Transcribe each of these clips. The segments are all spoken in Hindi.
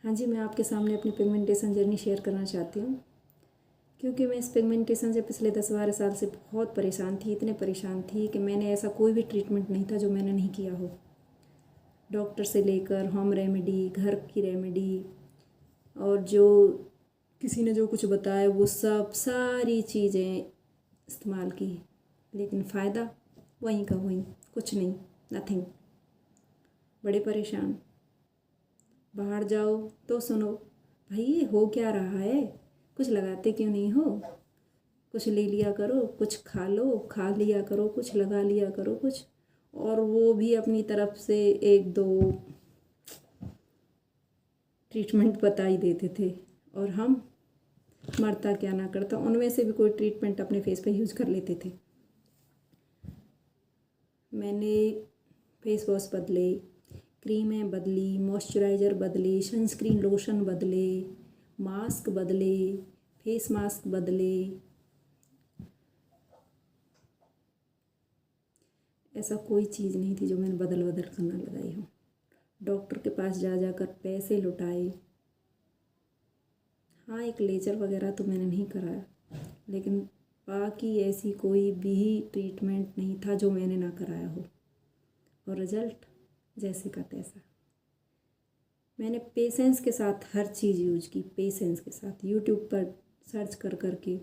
हाँ जी, मैं आपके सामने अपनी पिगमेंटेशन जर्नी शेयर करना चाहती हूँ, क्योंकि मैं इस पिगमेंटेशन से पिछले 10-12 साल से बहुत परेशान थी। इतने परेशान थी कि मैंने ऐसा कोई भी ट्रीटमेंट नहीं था जो मैंने नहीं किया हो। डॉक्टर से लेकर होम रेमेडी, घर की रेमेडी, और जो किसी ने जो कुछ बताया वो सब सारी चीज़ें इस्तेमाल की, लेकिन फ़ायदा वहीं का वहीं, कुछ नहीं, नथिंग। बड़े परेशान। बाहर जाओ तो सुनो, भाई ये हो क्या रहा है, कुछ लगाते क्यों नहीं हो, कुछ ले लिया करो, कुछ खा लो, खा लिया करो, कुछ लगा लिया करो कुछ। और वो भी अपनी तरफ से एक दो ट्रीटमेंट बता ही देते थे, और हम मरता क्या ना करता, उनमें से भी कोई ट्रीटमेंट अपने फेस पे यूज़ कर लेते थे। मैंने फेस वॉश बदले, क्रीमें बदली, मॉइस्चराइज़र बदले, सनस्क्रीन लोशन बदले, मास्क बदले, फेस मास्क बदले। ऐसा कोई चीज़ नहीं थी जो मैंने बदल बदल कर ना लगाई हो। डॉक्टर के पास जा जाकर पैसे लुटाए। हाँ, एक लेजर वगैरह तो मैंने नहीं कराया, लेकिन बाकी ऐसी कोई भी ट्रीटमेंट नहीं था जो मैंने ना कराया हो, और रिज़ल्ट जैसे का तैसा। मैंने पेशेंस के साथ हर चीज़ यूज की, पेशेंस के साथ यूट्यूब पर सर्च कर कर के,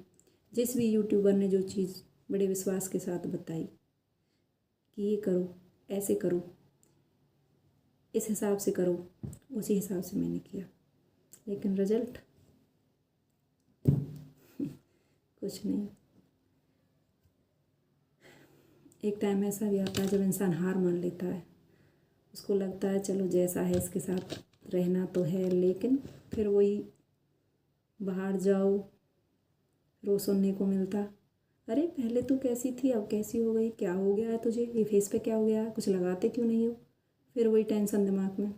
जिस भी यूट्यूबर ने जो चीज़ बड़े विश्वास के साथ बताई कि ये करो, ऐसे करो, इस हिसाब से करो, उसी हिसाब से मैंने किया, लेकिन रिजल्ट कुछ नहीं। एक टाइम ऐसा भी आता है जब इंसान हार मान लेता है, उसको लगता है चलो जैसा है इसके साथ रहना तो है, लेकिन फिर वही बाहर जाओ, रोज़ सुनने को मिलता, अरे पहले तू कैसी थी अब कैसी हो गई, क्या हो गया है तुझे, ये फेस पे क्या हो गया है, कुछ लगाते क्यों नहीं हो। फिर वही टेंशन दिमाग में।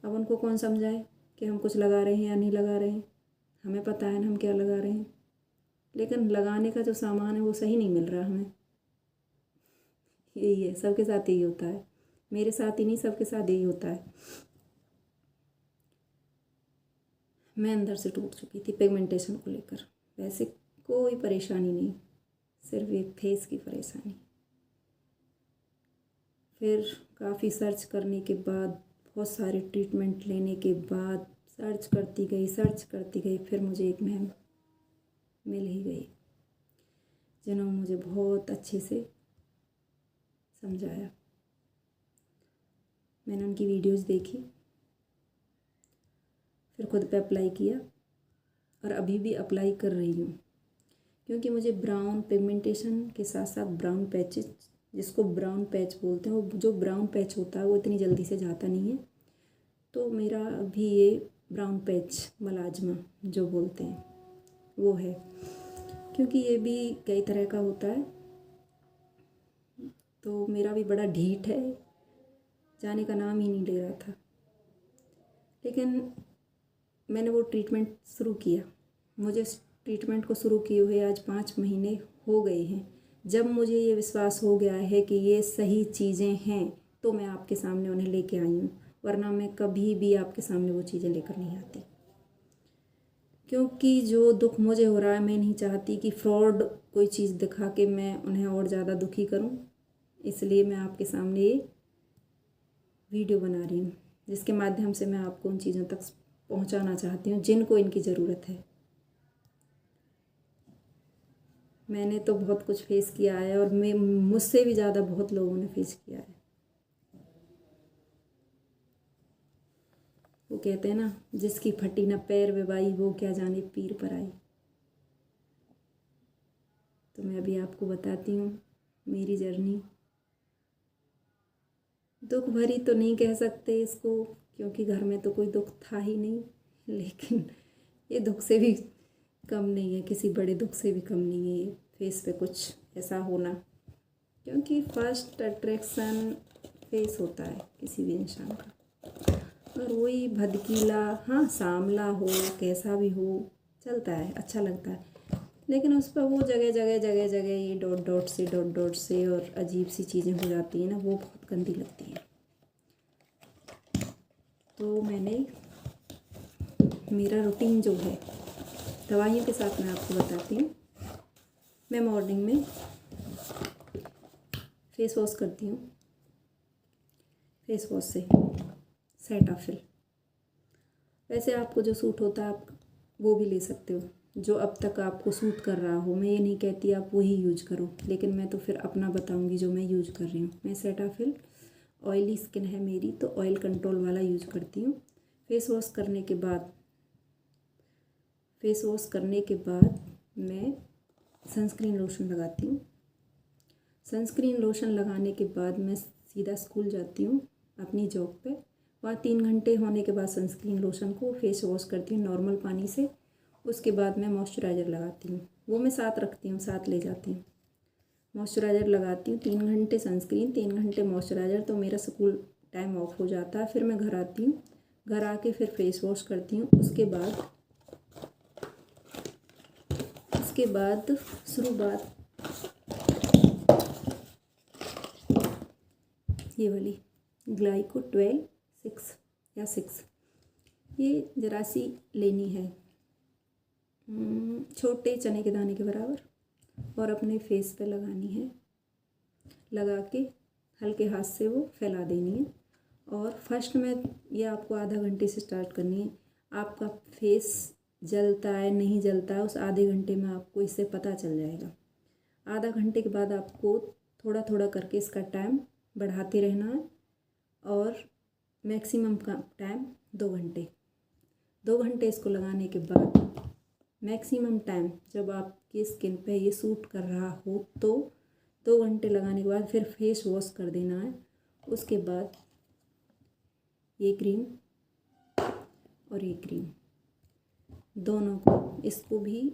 अब उनको कौन समझाए कि हम कुछ लगा रहे हैं या नहीं लगा रहे हैं, हमें पता है ना हम क्या लगा रहे हैं, लेकिन लगाने का जो सामान है वो सही नहीं मिल रहा हमें। यही है, सबके साथ यही होता है, मेरे साथ ही नहीं सबके साथ यही होता है। मैं अंदर से टूट चुकी थी पिगमेंटेशन को लेकर। वैसे कोई परेशानी नहीं, सिर्फ एक फेस की परेशानी। फिर काफ़ी सर्च करने के बाद, बहुत सारे ट्रीटमेंट लेने के बाद, सर्च करती गई, फिर मुझे एक मैम मिल ही गई जिन्होंने मुझे बहुत अच्छे से समझाया। मैंने उनकी वीडियोस देखी, फिर खुद पे अप्लाई किया, और अभी भी अप्लाई कर रही हूँ, क्योंकि मुझे ब्राउन पिगमेंटेशन के साथ साथ ब्राउन पैचेस, जिसको ब्राउन पैच बोलते हैं, वो जो ब्राउन पैच होता है वो इतनी जल्दी से जाता नहीं है। तो मेरा अभी ये ब्राउन पैच मलाजमा जो बोलते हैं वो है, क्योंकि ये भी कई तरह का होता है। तो मेरा भी बड़ा ढीठ है, जाने का नाम ही नहीं ले रहा था, लेकिन मैंने वो ट्रीटमेंट शुरू किया। मुझे इस ट्रीटमेंट को शुरू किए हुए आज 5 महीने हो गए हैं। जब मुझे ये विश्वास हो गया है कि ये सही चीज़ें हैं, तो मैं आपके सामने उन्हें लेके आई हूँ, वरना मैं कभी भी आपके सामने वो चीज़ें लेकर नहीं आती। क्योंकि जो दुख मुझे हो रहा है, मैं नहीं चाहती कि फ्रॉड कोई चीज़ दिखा के मैं उन्हें और ज़्यादा दुखी करूँ। इसलिए मैं आपके सामने ये वीडियो बना रही हूँ, जिसके माध्यम से मैं आपको उन चीज़ों तक पहुँचाना चाहती हूँ जिनको इनकी ज़रूरत है। मैंने तो बहुत कुछ फेस किया है, और मैं मुझसे भी ज़्यादा बहुत लोगों ने फेस किया है। वो कहते हैं ना, जिसकी फटी न पैर बेबाई, वो क्या जाने पीर पर आई। तो मैं अभी आपको बताती हूँ मेरी जर्नी। दुख भरी तो नहीं कह सकते इसको, क्योंकि घर में तो कोई दुख था ही नहीं, लेकिन ये दुख से भी कम नहीं है, किसी बड़े दुख से भी कम नहीं है ये फेस पे कुछ ऐसा होना, क्योंकि फर्स्ट अट्रैक्शन फेस होता है किसी भी इंसान का। और वही भदकीला, हाँ सांवला हो, कैसा भी हो, चलता है, अच्छा लगता है, लेकिन उस पर वो जगह ये डॉट डॉट से और अजीब सी चीज़ें हो जाती हैं ना, वो बहुत गंदी लगती हैं। तो मैंने मेरा रूटीन जो है दवाइयों के साथ मैं आपको बताती हूँ। मैं मॉर्निंग में फेस वॉश करती हूँ। फेस वॉश से सेटाफिल, वैसे आपको जो सूट होता है आप वो भी ले सकते हो, जो अब तक आपको सूट कर रहा हो। मैं ये नहीं कहती आप वही यूज करो, लेकिन मैं तो फिर अपना बताऊंगी जो मैं यूज कर रही हूँ। मैं सेटाफिल, ऑयली स्किन है मेरी तो ऑयल कंट्रोल वाला यूज करती हूँ। फेस वॉश करने के बाद मैं सनस्क्रीन लोशन लगाती हूँ। सनस्क्रीन लोशन लगाने के बाद मैं सीधा स्कूल जाती हूँ अपनी जॉब पे। वहाँ 3 घंटे होने के बाद सनस्क्रीन लोशन को फेस वॉश करती हूँ नॉर्मल पानी से। उसके बाद मैं मॉइस्चराइज़र लगाती हूँ, वो मैं साथ रखती हूँ, साथ ले जाती हूँ। मॉइस्चराइज़र लगाती हूँ, 3 घंटे सनस्क्रीन, 3 घंटे मॉइस्चराइज़र, तो मेरा स्कूल टाइम ऑफ हो जाता है। फिर मैं घर आती हूँ, घर आके फिर फेस वॉश करती हूँ। उसके बाद शुरुआत ये वाली ग्लाइको 6 ये जरा सी लेनी है, छोटे चने के दाने के बराबर, और अपने फेस पे लगानी है। लगा के हल्के हाथ से वो फैला देनी है। और फर्स्ट में ये आपको आधा घंटे से स्टार्ट करनी है। आपका फेस जलता है नहीं जलता है उस आधे घंटे में आपको इससे पता चल जाएगा। आधा घंटे के बाद आपको थोड़ा थोड़ा करके इसका टाइम बढ़ाते रहना है, और मैक्सिमम का टाइम 2 घंटे। 2 घंटे इसको लगाने के बाद मैक्सिमम टाइम जब आपकी स्किन पे ये सूट कर रहा हो तो 2 घंटे लगाने के बाद फिर फेस वॉश कर देना है। उसके बाद ये क्रीम और ये क्रीम दोनों को, इसको भी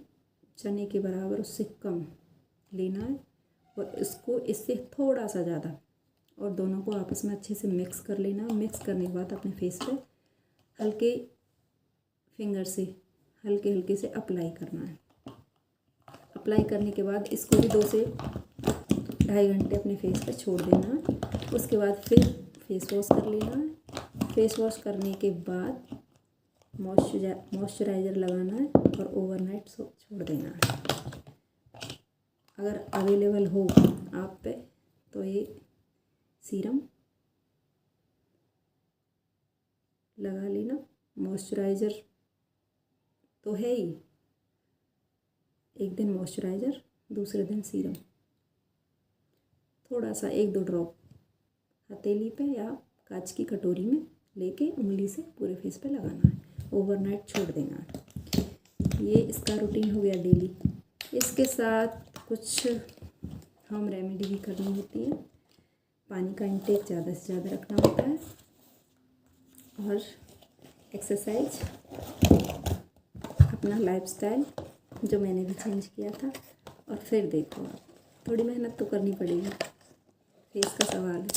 चने के बराबर उससे कम लेना है, और इसको इससे थोड़ा सा ज़्यादा, और दोनों को आपस में अच्छे से मिक्स कर लेना। मिक्स करने के बाद अपने फेस पे हल्के फिंगर से हल्के से अप्लाई करना है। अप्लाई करने के बाद इसको भी 2 से ढाई घंटे अपने फेस पे छोड़ देना है। उसके बाद फिर फेस वॉश कर लेना है। फेस वॉश करने के बाद मॉइस्चराइज़र लगाना है और ओवरनाइट छोड़ देना है। अगर अवेलेबल हो आप पे तो ये सीरम लगा लेना। मॉइस्चराइज़र तो है ही, एक दिन मॉइस्चराइज़र दूसरे दिन सीरम, थोड़ा सा 1-2 ड्रॉप हथेली पे या कांच की कटोरी में लेके उंगली से पूरे फेस पे लगाना है। ओवरनाइट छोड़ देना है। ये इसका रूटीन हो गया डेली। इसके साथ कुछ होम रेमेडी भी करनी होती है। पानी का इंटेक ज़्यादा से ज़्यादा रखना होता है, और एक्सरसाइज, अपना लाइफस्टाइल जो मैंने भी चेंज किया था। और फिर देखो आप, थोड़ी मेहनत तो करनी पड़ेगी, फेस का सवाल है।